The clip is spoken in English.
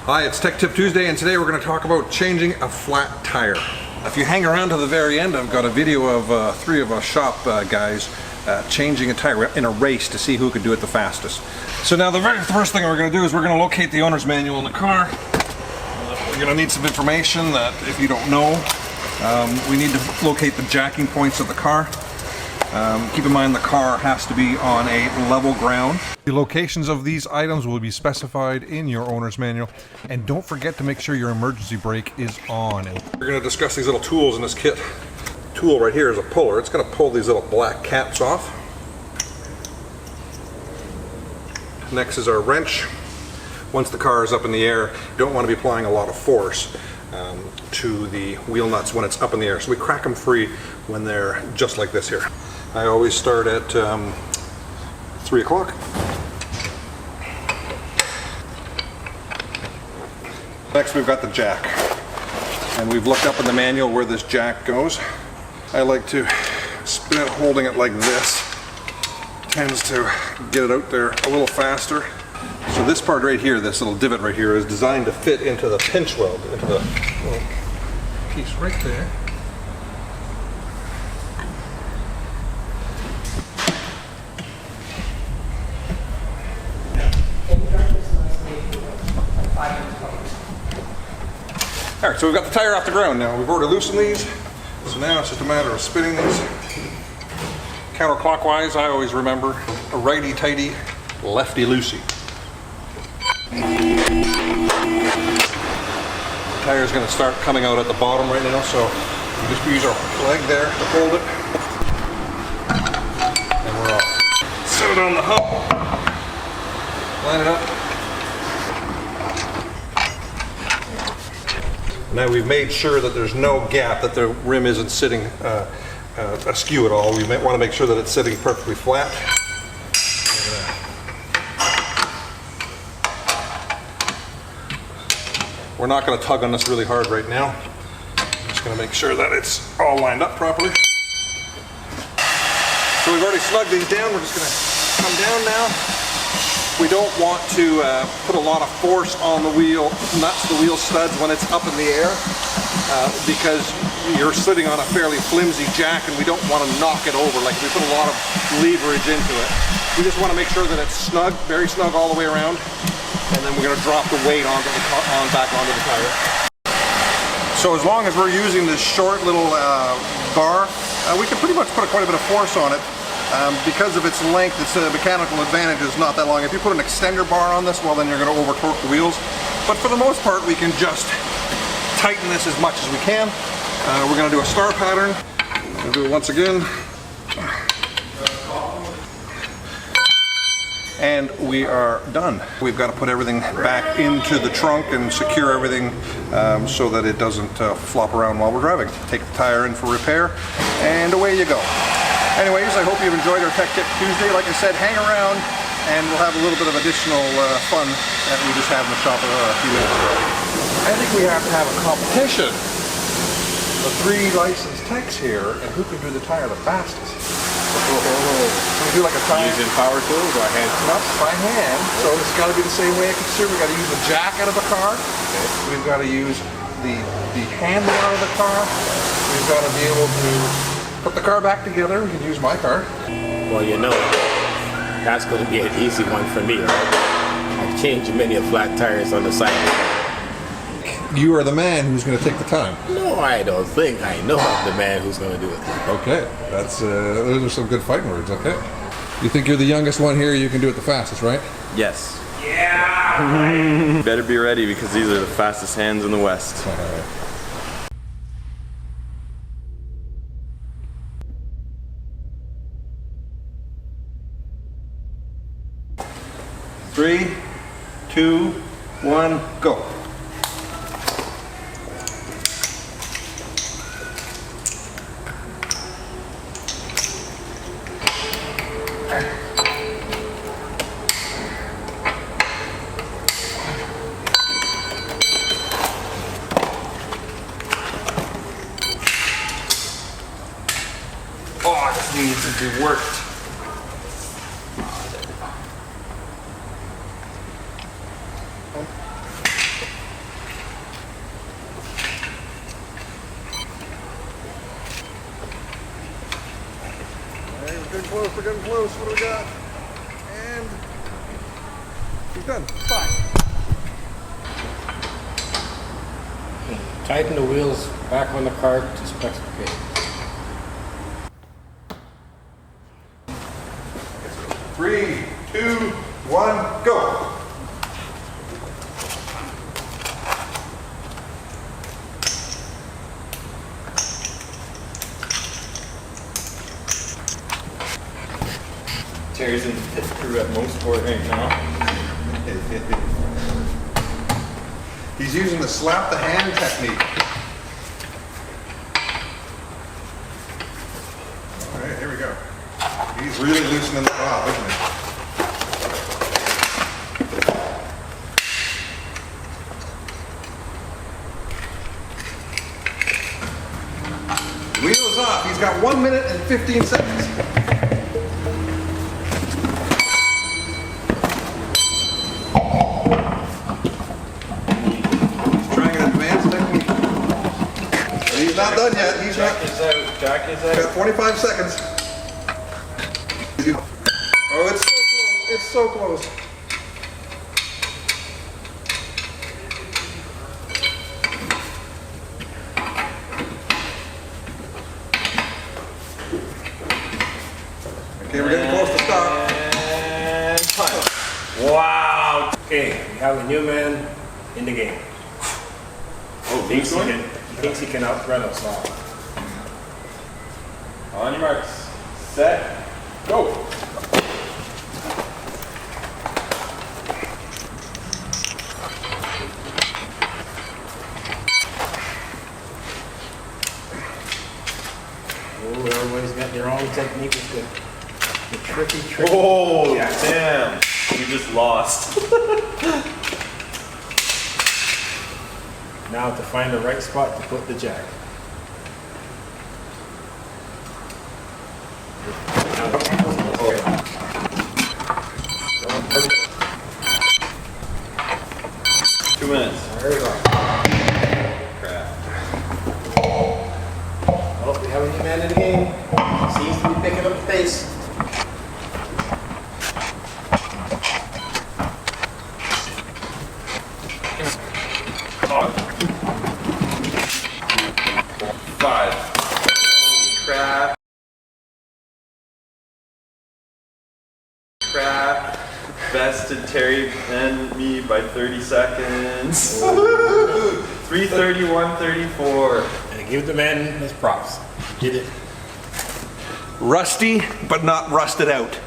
Hi, it's Tech Tip Tuesday, and today we're going to talk about changing a flat tire. If you hang around to the very end, I've got a video of three of us shop guys changing a tire in a race to see who can do it the fastest. So now the very first thing we're going to do is we're going to locate the owner's manual in the car. We're going to need some information that if you don't know, we need to locate the jacking points of the car. Keep in mind the car has to be on a level ground. The locations of these items will be specified in your owner's manual, and don't forget to make sure your emergency brake is on. We're going to discuss these little tools in this kit. The tool right here is a puller. It's going to pull these little black caps off. Next is our wrench. Once the car is up in the air, you don't want to be applying a lot of force to the wheel nuts when it's up in the air. So we crack them free when they're just like this here. I always start at 3 o'clock. Next we've got the jack. And we've looked up in the manual where this jack goes. I like to spin it holding it like this. Tends to get it out there a little faster. So this part right here, this little divot right here, is designed to fit into the pinch weld, into the little piece right there. Alright, so we've got the tire off the ground now. We've already loosened these, so now it's just a matter of spinning these counterclockwise. I always remember a righty-tighty, lefty-loosey. The tire is going to start coming out at the bottom right now, so we just use our leg there to hold it. And we're off. Set it on the hump. Line it up. Now we've made sure that there's no gap, that the rim isn't sitting askew at all. We might want to make sure that it's sitting perfectly flat. We're not going to tug on this really hard right now. I'm just going to make sure that it's all lined up properly. So we've already snugged these down. We're just going to come down now. We don't want to put a lot of force on the wheel nuts, the wheel studs, when it's up in the air, because you're sitting on a fairly flimsy jack and we don't want to knock it over. Like if we put a lot of leverage into it, we just want to make sure that it's snug, very snug all the way around, and then we're going to drop the weight back onto the tire. So as long as we're using this short little bar, we can pretty much put quite a bit of force on it. Because of its length, its mechanical advantage is not that long. If you put an extender bar on this, well then you're going to over torque the wheels. But for the most part, we can just tighten this as much as we can. We're going to do a star pattern. We'll do it once again. And we are done. We've got to put everything back into the trunk and secure everything so that it doesn't flop around while we're driving. Take the tire in for repair, and away you go. Anyways, I hope you've enjoyed our Tech Tip Tuesday. Like I said, hang around and we'll have a little bit of additional fun that we just had in the shop a few minutes ago. I think we have to have a competition. The three licensed techs here, and who can do the tire the fastest. Can we do like a time? Using power tools or hand? Not by hand, so it's got to be the same way I consider. We've got to use the jack out of the car. Okay. We've got to use the handle out of the car. We've got to be able to put the car back together. We can use my car. Well, you know, that's going to be an easy one for me, right? I've changed many of flat tires on the side of the car. You are the man who's going to take the time. No, I don't think I know I'm the man who's going to do it. Okay, that's those are some good fighting words. Okay, you think you're the youngest one here? You can do it the fastest, right? Yes. Yeah! Better be ready because these are the fastest hands in the West. All right. 3, 2, 1, go. Oh, this needs to be worked. close, we're getting close. What do we got? And he's done. 5. Tighten the wheels back on the cart to specification. 3, 2, 1, go. Terry's in the pit crew at Mosport right now. He's using the slap the hand technique. All right, here we go. He's really loosening the valve, isn't he? Wheel is off. He's got 1 minute and 15 seconds. He's trying an advanced technique. But he's not done yet. He's not. Jack is out. Got 25 seconds. Oh, it's so close. It's so close. Okay, we're getting close to stop. And time. Wow. Okay, we have a new man in the game. Oh, He thinks he can outrun us all. On your marks. Set. Go. Oh, everybody's got their own technique with the tricky trick. Oh, Yeah. damn. You just lost. Now to find the right spot to put the jack. 2 minutes. There we go. Crap. Oh, we have a new man in the game. Seems to be picking up the pace. Five. Holy crap. Crap. Bested Terry and me by 30 seconds. 3:31:34. And give the man his props. He did it. Rusty, but not rusted out.